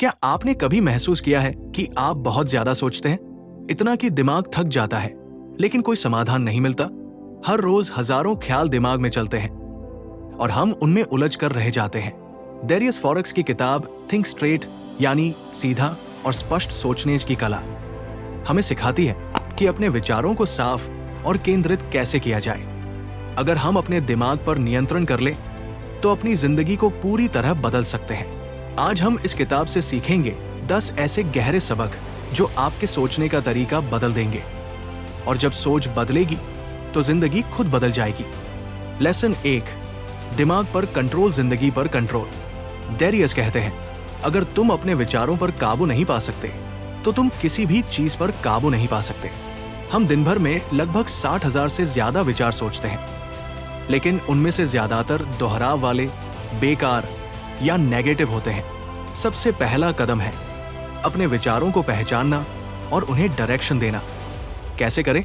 क्या आपने कभी महसूस किया है कि आप बहुत ज्यादा सोचते हैं, इतना कि दिमाग थक जाता है, लेकिन कोई समाधान नहीं मिलता? हर रोज हजारों ख्याल दिमाग में चलते हैं और हम उनमें उलझ कर रह जाते हैं। डेरियस फॉरेक्स की किताब थिंक स्ट्रेट यानी सीधा और स्पष्ट सोचने की कला हमें सिखाती है कि अपने विचारों को साफ और केंद्रित कैसे किया जाए। अगर हम अपने दिमाग पर नियंत्रण कर लें तो अपनी जिंदगी को पूरी तरह बदल सकते हैं। आज हम इस किताब से सीखेंगे 10 ऐसे गहरे सबक जो आपके सोचने का तरीका बदल देंगे, और जब सोच बदलेगी तो जिंदगी खुद बदल जाएगी। लेसन 1, दिमाग पर कंट्रोल, जिंदगी पर कंट्रोल। डेरियस कहते हैं, अगर तुम अपने विचारों पर काबू नहीं पा सकते तो तुम किसी भी चीज पर काबू नहीं पा सकते। हम दिन भर में लगभग 60,000 से ज्यादा विचार सोचते हैं, लेकिन उनमें से ज्यादातर दोहराव वाले, बेकार या नेगेटिव होते हैं। सबसे पहला कदम है अपने विचारों को पहचानना और उन्हें डायरेक्शन देना। कैसे करें?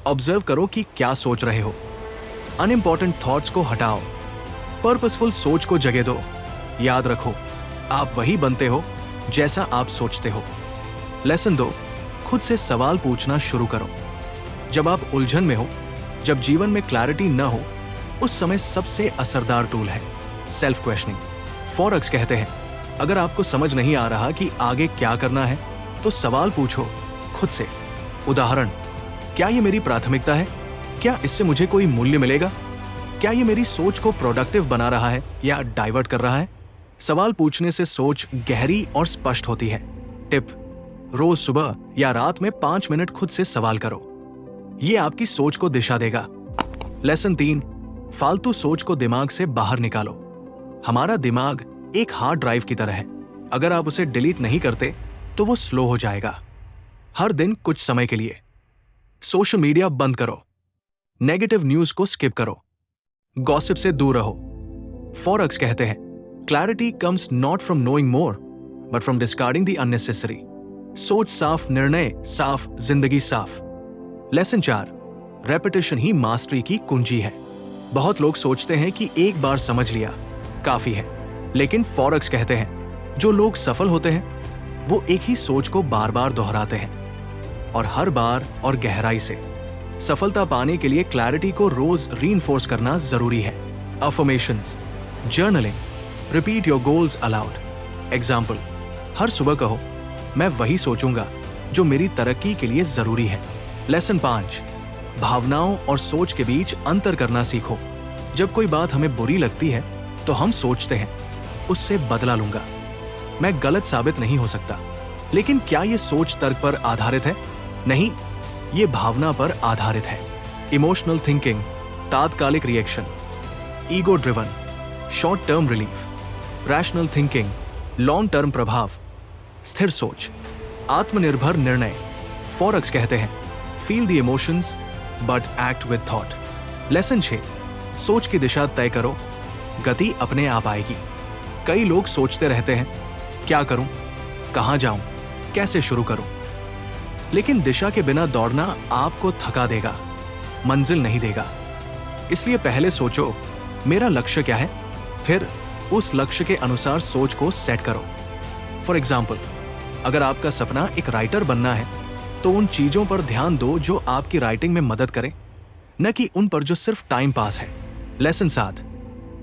ऑब्जर्व करो कि क्या सोच रहे हो। अनइम्पॉर्टेंट थॉट्स को हटाओ, पर्पसफुल सोच को जगह दो। याद रखो, आप वही बनते हो जैसा आप सोचते हो। लेसन 2, खुद से सवाल पूछना शुरू करो। जब आप उलझन में हो, जब जीवन में क्लैरिटी न हो, उस समय सबसे असरदार टूल है सेल्फ क्वेश्चनिंग। फॉरेक्स कहते हैं, अगर आपको समझ नहीं आ रहा कि आगे क्या करना है तो सवाल पूछो खुद से। उदाहरण, क्या ये मेरी प्राथमिकता है? क्या इससे मुझे कोई मूल्य मिलेगा? क्या ये मेरी सोच को प्रोडक्टिव बना रहा है या डाइवर्ट कर रहा है? सवाल पूछने से सोच गहरी और स्पष्ट होती है। टिप, रोज सुबह या रात में 5 मिनट खुद से सवाल करो। ये आपकी सोच को दिशा देगा। लेसन 3, फालतू सोच को दिमाग से बाहर निकालो। हमारा दिमाग एक हार्ड ड्राइव की तरह है। अगर आप उसे डिलीट नहीं करते तो वो स्लो हो जाएगा। हर दिन कुछ समय के लिए सोशल मीडिया बंद करो, नेगेटिव न्यूज को स्किप करो, गॉसिप से दूर रहो। फॉरेक्स कहते हैं, clarity comes not from knowing more but from discarding the unnecessary. सोच साफ, निर्णय साफ, जिंदगी साफ। लेसन 4, रेपिटेशन ही मास्टरी की कुंजी है। बहुत लोग सोचते हैं कि एक बार समझ लिया काफी है, लेकिन फॉरेक्स कहते हैं, जो लोग सफल होते हैं वो एक ही सोच को बार बार दोहराते हैं, और हर बार और गहराई से। सफलता पाने के लिए क्लैरिटी को रोज रीइंफोर्स करना जरूरी है। Affirmations, journaling, repeat your goals aloud. Example, हर सुबह कहो, मैं वही सोचूंगा जो मेरी तरक्की के लिए जरूरी है। लेसन 5, भावनाओं और सोच के बीच अंतर करना सीखो। जब कोई बात हमें बुरी लगती है तो हम सोचते हैं, उससे बदला लूंगा, मैं गलत साबित नहीं हो सकता। लेकिन क्या यह सोच तर्क पर आधारित है? नहीं, ये भावना पर आधारित है। इमोशनल थिंकिंग, तात्कालिक reaction. Ego driven, short term relief. Rational thinking, long term प्रभाव। स्थिर सोच, आत्मनिर्भर निर्णय। फॉरेक्स कहते हैं, feel the emotions but act with thought. Lesson 6, सोच की दिशा तय करो, गति अपने आप आएगी। कई लोग सोचते रहते हैं, क्या करूं, कहां जाऊं, कैसे शुरू करूं? लेकिन दिशा के बिना दौड़ना आपको थका देगा, मंजिल नहीं देगा। इसलिए पहले सोचो, मेरा लक्ष्य क्या है? फिर उस लक्ष्य के अनुसार सोच को सेट करो। फॉर एग्जाम्पल, अगर आपका सपना एक राइटर बनना है तो उन चीजों पर ध्यान दो जो आपकी राइटिंग में मदद करें, न कि उन पर जो सिर्फ टाइम पास है। लेसन 7,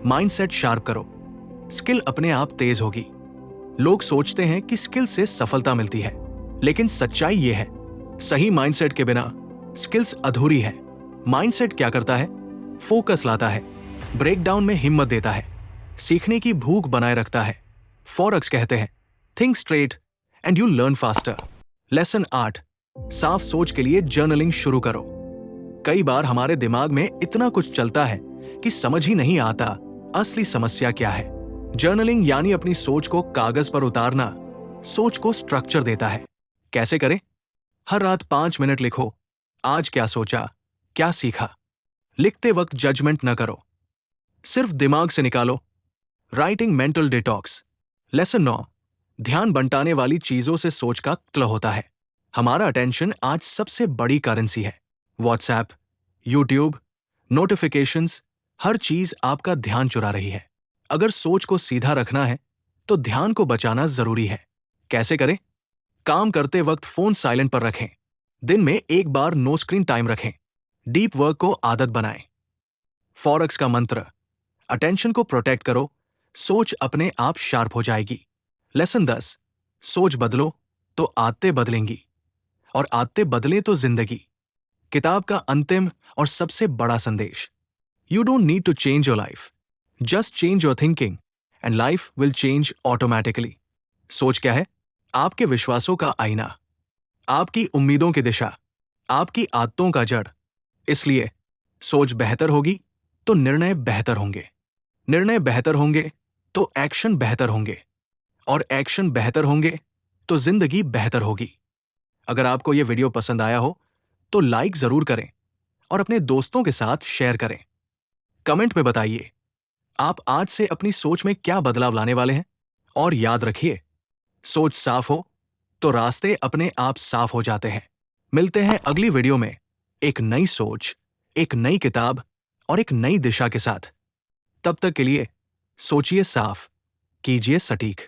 माइंडसेट शार्प करो, स्किल अपने आप तेज होगी। लोग सोचते हैं कि स्किल से सफलता मिलती है, लेकिन सच्चाई यह है, सही माइंडसेट के बिना स्किल्स अधूरी है। माइंडसेट क्या करता है? फोकस लाता है, ब्रेकडाउन में हिम्मत देता है, सीखने की भूख बनाए रखता है। फॉरेक्स कहते हैं, think straight and you learn faster. Lesson 8, साफ सोच के लिए जर्नलिंग शुरू करो। कई बार हमारे दिमाग में इतना कुछ चलता है कि समझ ही नहीं आता असली समस्या क्या है। जर्नलिंग यानी अपनी सोच को कागज पर उतारना, सोच को स्ट्रक्चर देता है। कैसे करें? हर रात 5 मिनट लिखो, आज क्या सोचा, क्या सीखा। लिखते वक्त जजमेंट न करो, सिर्फ दिमाग से निकालो। Writing mental detox. लेसन 9, ध्यान बंटाने वाली चीजों से सोच का क्ल होता है। हमारा अटेंशन आज सबसे बड़ी करेंसी है। व्हाट्सएप, यूट्यूब, नोटिफिकेशंस, हर चीज आपका ध्यान चुरा रही है। अगर सोच को सीधा रखना है तो ध्यान को बचाना जरूरी है। कैसे करें? काम करते वक्त फोन साइलेंट पर रखें। दिन में एक बार नो स्क्रीन टाइम रखें। डीप वर्क को आदत बनाएं। फॉरेक्स का मंत्र, अटेंशन को प्रोटेक्ट करो, सोच अपने आप शार्प हो जाएगी। लेसन 10, सोच बदलो तो आदतें बदलेंगी, और आदतें बदले तो जिंदगी। किताब का अंतिम और सबसे बड़ा संदेश, you don't need to change your life, just change your thinking and life will change automatically. सोच क्या है? आपके विश्वासों का आईना, आपकी उम्मीदों की दिशा, आपकी आदतों का जड़। इसलिए सोच बेहतर होगी तो निर्णय बेहतर होंगे, निर्णय बेहतर होंगे तो एक्शन बेहतर होंगे, और एक्शन बेहतर होंगे तो जिंदगी बेहतर होगी। अगर आपको यह वीडियो पसंद आया हो तो लाइक जरूर करें और अपने दोस्तों के साथ शेयर करें। कमेंट में बताइए आप आज से अपनी सोच में क्या बदलाव लाने वाले हैं। और याद रखिए, सोच साफ हो तो रास्ते अपने आप साफ हो जाते हैं। मिलते हैं अगली वीडियो में एक नई सोच, एक नई किताब और एक नई दिशा के साथ। तब तक के लिए सोचिए साफ, कीजिए सटीक।